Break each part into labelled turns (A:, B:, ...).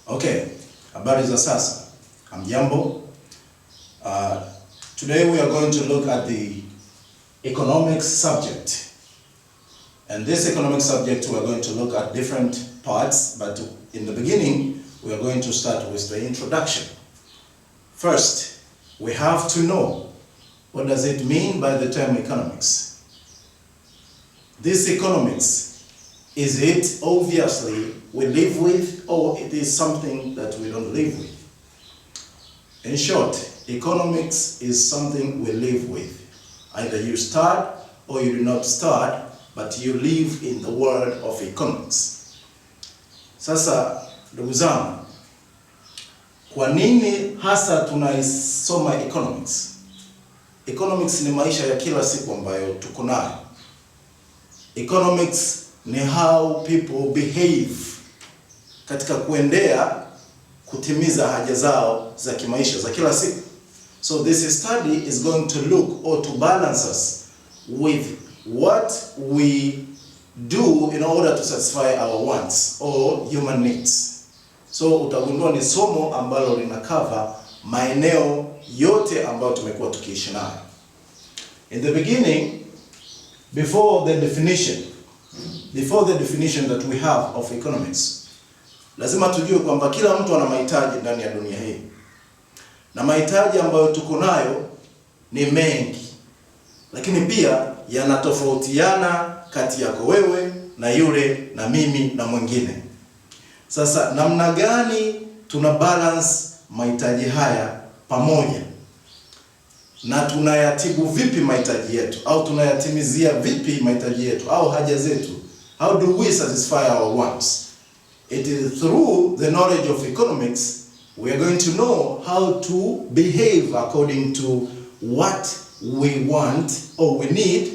A: Okay, habari za sasa. Hamjambo. Today we are going to look at the economics subject. And this economic subject we are going to look at different parts, but in the beginning we are going to start with the introduction. First, we have to know what does it mean by the term economics. This economics, is it obviously we live with, or it is something that we don't live with? In short, economics is something we live with. Either you start or you do not start, but you live in the world of economics. Sasa, ndugu zangu, kwa nini hasa tunaisoma economics? Economics ni maisha ya kila siku ambayo tuko nayo. Economics ni how people behave katika kutimiza haja zao za kimaisha za kila siku. So this study is going to look or to balance us with what we do in order to satisfy our wants or human needs. So utagundua ni somo ambalo lina cover maeneo yote ambayo tumekuwa tukiishi nayo. In the beginning, before the definition that we have of economics, lazima tujue kwamba kila mtu ana mahitaji ndani ya dunia hii. Na mahitaji ambayo tuko nayo ni mengi, lakini pia yanatofautiana kati yako wewe na yule na mimi na mwingine. Sasa namna gani tuna balance mahitaji haya pamoja? Na tunayatibu vipi mahitaji yetu, au tunayatimizia vipi mahitaji yetu au haja zetu? How do we satisfy our wants? It is through the knowledge of economics we are going to know how to behave according to what we want or we need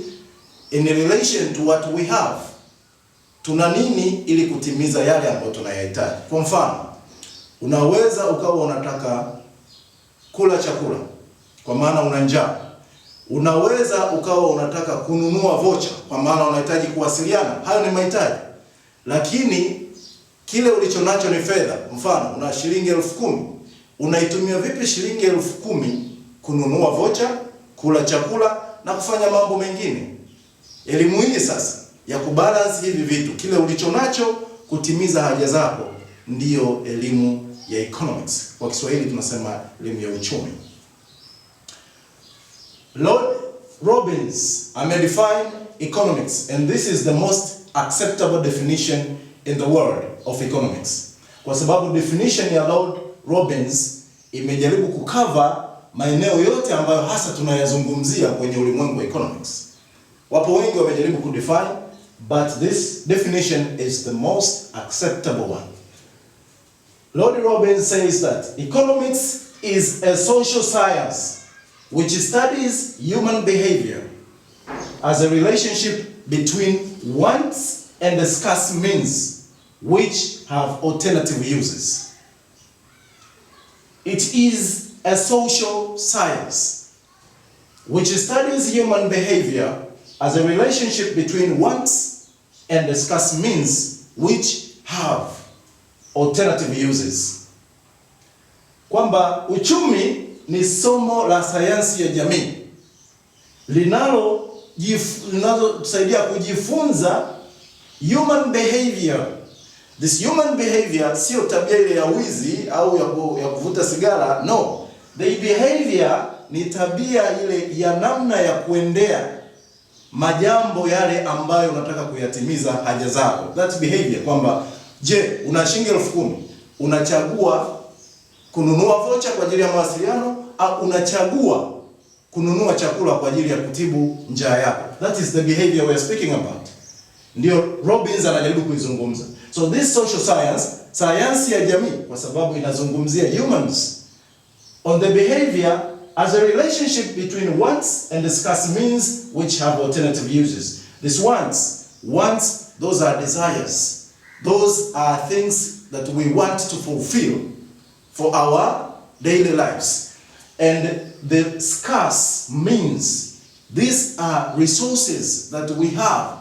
A: in relation to what we have. Tuna nini ili kutimiza yale ambayo tunayahitaji. Kwa mfano, unaweza ukawa unataka kula chakula kwa maana una njaa. Unaweza ukawa unataka kununua vocha kwa maana unahitaji kuwasiliana. Hayo ni mahitaji. Lakini kile ulichonacho ni fedha. Mfano, una shilingi 10,000. Unaitumia vipi shilingi 10,000 kununua vocha, kula chakula na kufanya mambo mengine? Elimu hii sasa ya kubalance hivi vitu, kile ulichonacho kutimiza haja zako, ndiyo elimu ya economics. Kwa Kiswahili tunasema elimu ya uchumi. Lord Robbins define economics, and this is the most acceptable definition in the world of economics. Kwa sababu definition ya Lord Robbins imejaribu kucover maeneo yote ambayo hasa tunayazungumzia kwenye ulimwengu wa economics. Wapo wengi wamejaribu kudefine, but this definition is the most acceptable one. Lord Robbins says that economics is a social science which studies human behavior as a relationship between wants and the scarce means which have alternative uses. It is a social science which studies human behavior as a relationship between wants and the scarce means which have alternative uses. Kwamba uchumi ni somo la sayansi ya jamii linalosaidia kujifunza human behavior. This human behavior sio tabia ile ya wizi au ya kuvuta sigara, no. The behavior ni tabia ile ya namna ya kuendea majambo yale ambayo unataka kuyatimiza haja zako. That behavior, kwamba je, una shilingi 10,000, unachagua kununua vocha kwa ajili ya mawasiliano au unachagua kununua chakula kwa ajili ya kutibu njaa yako? That is the behavior we are speaking about. Ndio Robbins anajaribu kuizungumza. So this social science, sayansi ya jamii, kwa sababu inazungumzia humans on the behavior as a relationship between wants and the scarce means which have alternative uses. These wants, those are desires. Those are things that we want to fulfill for our daily lives. And the scarce means, these are resources that we have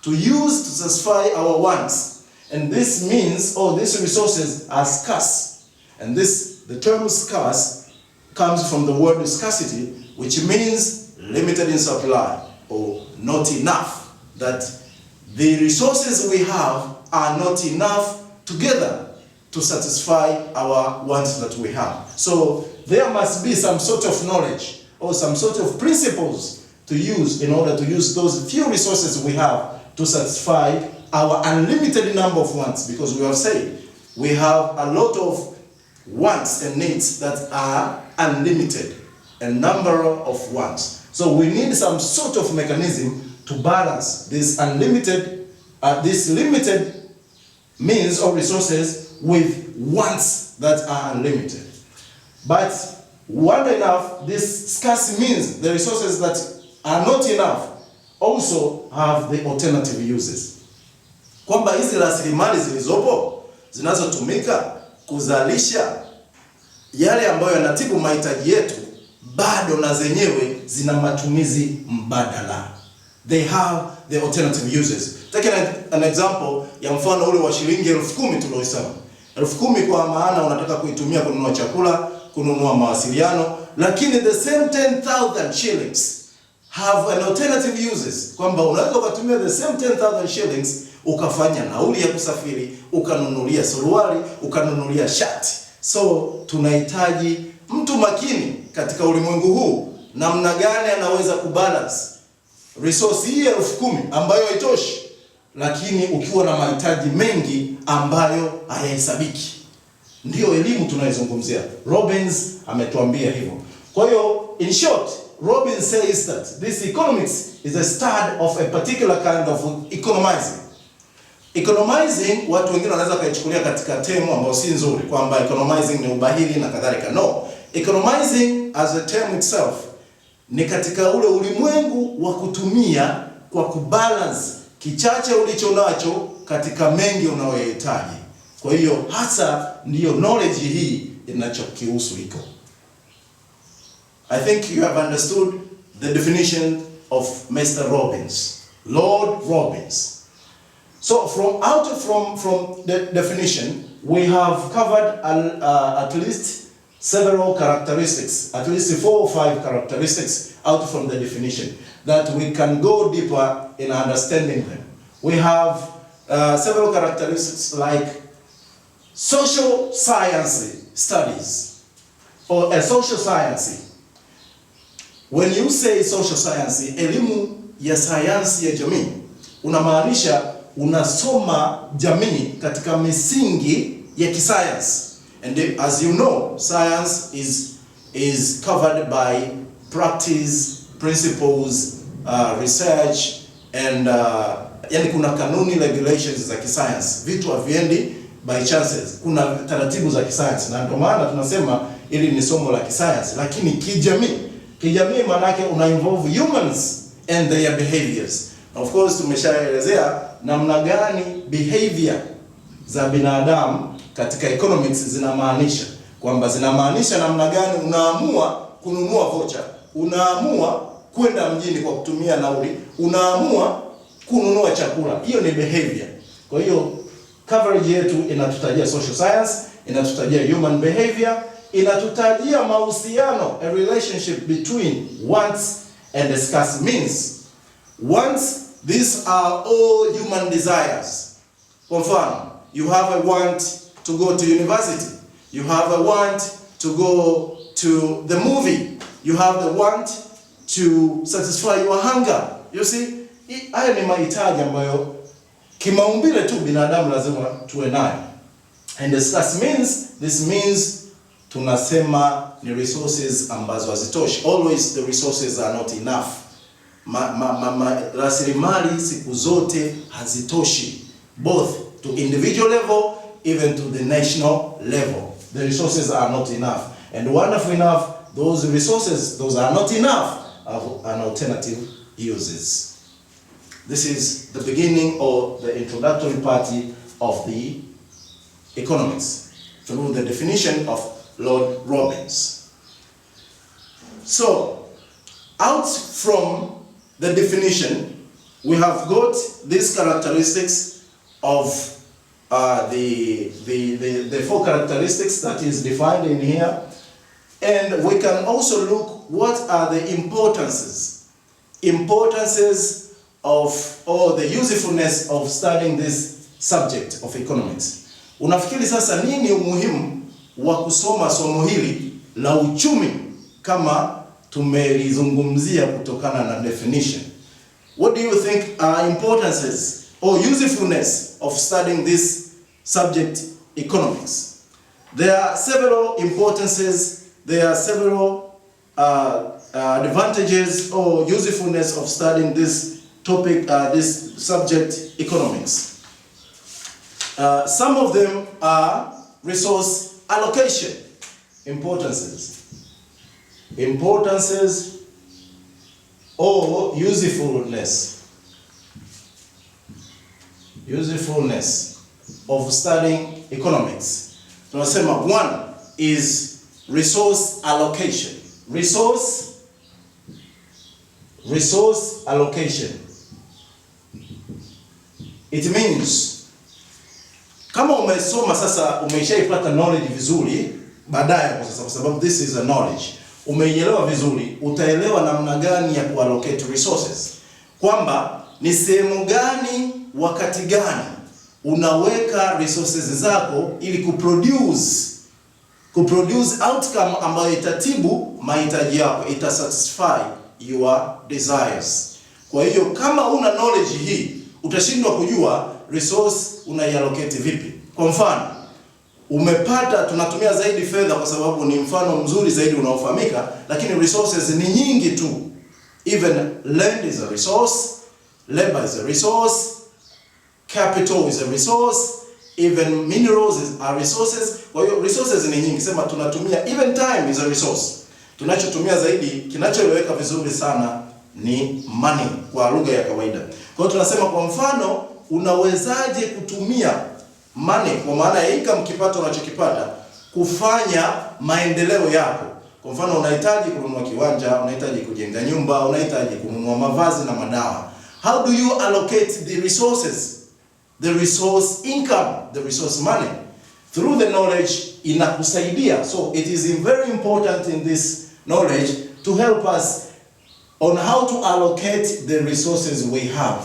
A: to use to satisfy our wants. And this means, these resources are scarce. And the term scarce comes from the word scarcity, which means limited in supply or not enough. That the resources we have are not enough together to satisfy our wants that we have. So there must be some sort of knowledge or some sort of principles to use in order to use those few resources we have to satisfy our unlimited number of wants, because we have said we have a lot of wants and needs that are unlimited, a number of wants. So we need some sort of mechanism to balance this this limited means or resources with wants that are unlimited. But wonder enough, this scarce means the resources that are not enough also have the alternative uses. Kwamba hizi rasilimali zilizopo zinazotumika kuzalisha yale ambayo yanatibu mahitaji yetu bado na zenyewe zina matumizi mbadala. They have the alternative uses. Take an example ya mfano ule wa shilingi 10,000 tuliosema. 10,000 kwa maana unataka kuitumia kununua chakula, kununua mawasiliano, lakini the same 10,000 shillings have an alternative uses. Kwamba unaweza kutumia the same 10,000 shillings ukafanya nauli ya kusafiri, ukanunulia suruali, ukanunulia shati. So tunahitaji mtu makini katika ulimwengu huu, namna gani anaweza kubalance resource hii 10,000 ambayo haitoshi, lakini ukiwa na mahitaji mengi ambayo hayahesabiki. Ndio elimu tunayozungumzia. Robbins ametuambia hivyo. Kwa hiyo in short, Robbins says that this economics is a study of a particular kind of economizing. Economizing, watu wengine wanaweza kaichukulia katika term ambayo si nzuri, kwamba economizing ni ubahili na kadhalika. No, economizing as a term itself ni katika ule ulimwengu wa kutumia kwa kubalance kichache ulicho nacho katika mengi unayohitaji. Kwa hiyo hasa ndiyo knowledge hii inachokihusu iko. I think you have understood the definition of Mr. Robbins, Lord Robbins. So from the definition, we have covered at least several characteristics, at least 4 or 5 characteristics out from the definition, that we can go deeper in understanding them. We have several characteristics like social science studies, or a social science. When you say social science, elimu ya sayansi ya jamii, unamaanisha unasoma jamii katika misingi ya kisayansi. And as you know, science is covered by practice, principles, research, and yani kuna kanuni, regulations za kisayansi. Vitu haviendi by chances. Kuna taratibu za kisayansi, na ndio maana tunasema ili ni somo la kisayansi. Lakini kijamii maana yake una involve humans and their behaviors. Of course tumeshaelezea namna gani behavior za binadamu katika economics zinamaanisha, kwamba zinamaanisha namna gani unaamua kununua vocha, unaamua kwenda mjini kwa kutumia nauli, unaamua kununua chakula. Hiyo ni behavior. Kwa hiyo coverage yetu inatutajia social science, inatutajia human behavior, inatutajia mahusiano, a relationship between wants and scarce means. Wants, these are all human desires. For mfano, you have a want to go to university. You have a want to go to the movie. You have the want to satisfy your hunger. You see, haya ni mahitaji ambayo kimaumbile tu binadamu lazima tuwe nayo. And the scarce means, this means tunasema ni resources ambazo hazitoshi. Always the resources are not enough. Rasilimali siku zote hazitoshi, both to individual level, even to the national level. The resources are not enough. And wonderful enough, those resources, those are not enough, have an alternative uses. This is the beginning or the introductory part of the economics through the definition of Lord Robbins. So, out from the definition, we have got these characteristics of the four characteristics that is defined in here. And we can also look what are the importances of, or the usefulness of studying this subject of economics. Unafikiri sasa nini umuhimu wa kusoma somo hili la uchumi kama tumelizungumzia kutokana na definition? What do you think are importances or usefulness of studying this subject, economics? There are several importances, there are several advantages or usefulness of studying this topic, this subject, economics. Some of them are resource allocation, importances or usefulness of studying economics. Tunasema one is resource allocation. Resource allocation. It means kama umesoma sasa, umeshaipata knowledge vizuri baadaye kwa sababu this is a knowledge. Umeielewa vizuri, utaelewa namna gani ya kuallocate resources. Kwamba ni sehemu gani, wakati gani unaweka resources zako ili kuproduce outcome ambayo itatibu mahitaji yako, itasatisfy your desires. Kwa hiyo kama una knowledge hii, utashindwa kujua resource unaiallocate vipi. Kwa mfano, umepata, tunatumia zaidi fedha kwa sababu ni mfano mzuri zaidi unaofahamika, lakini resources ni nyingi tu. Even land is a resource, labor is a resource, capital is a resource, even minerals are resources. Kwa hiyo resources ni nyingi. Sema tunatumia, even time is a resource. Tunachotumia zaidi, kinachoeleweka vizuri sana ni money kwa lugha ya kawaida. Kwa hiyo tunasema kwa mfano, unawezaje kutumia money kwa maana ya income, kipato unachokipata, kufanya maendeleo yako. Kwa mfano, unahitaji kununua kiwanja, unahitaji kujenga nyumba, unahitaji kununua mavazi na madawa. How do you allocate the resources? The resource income, the resource money. Through the knowledge inakusaidia. So it is very important in this knowledge to help us on how to allocate the resources we have.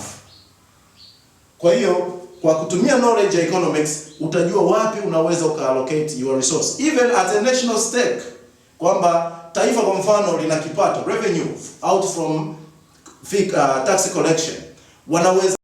A: Kwa hiyo, kwa kutumia knowledge ya economics, utajua wapi unaweza ukaallocate your resource. Even at a national stake, kwamba taifa kwa mfano lina kipato, revenue out from tax collection, wanaweza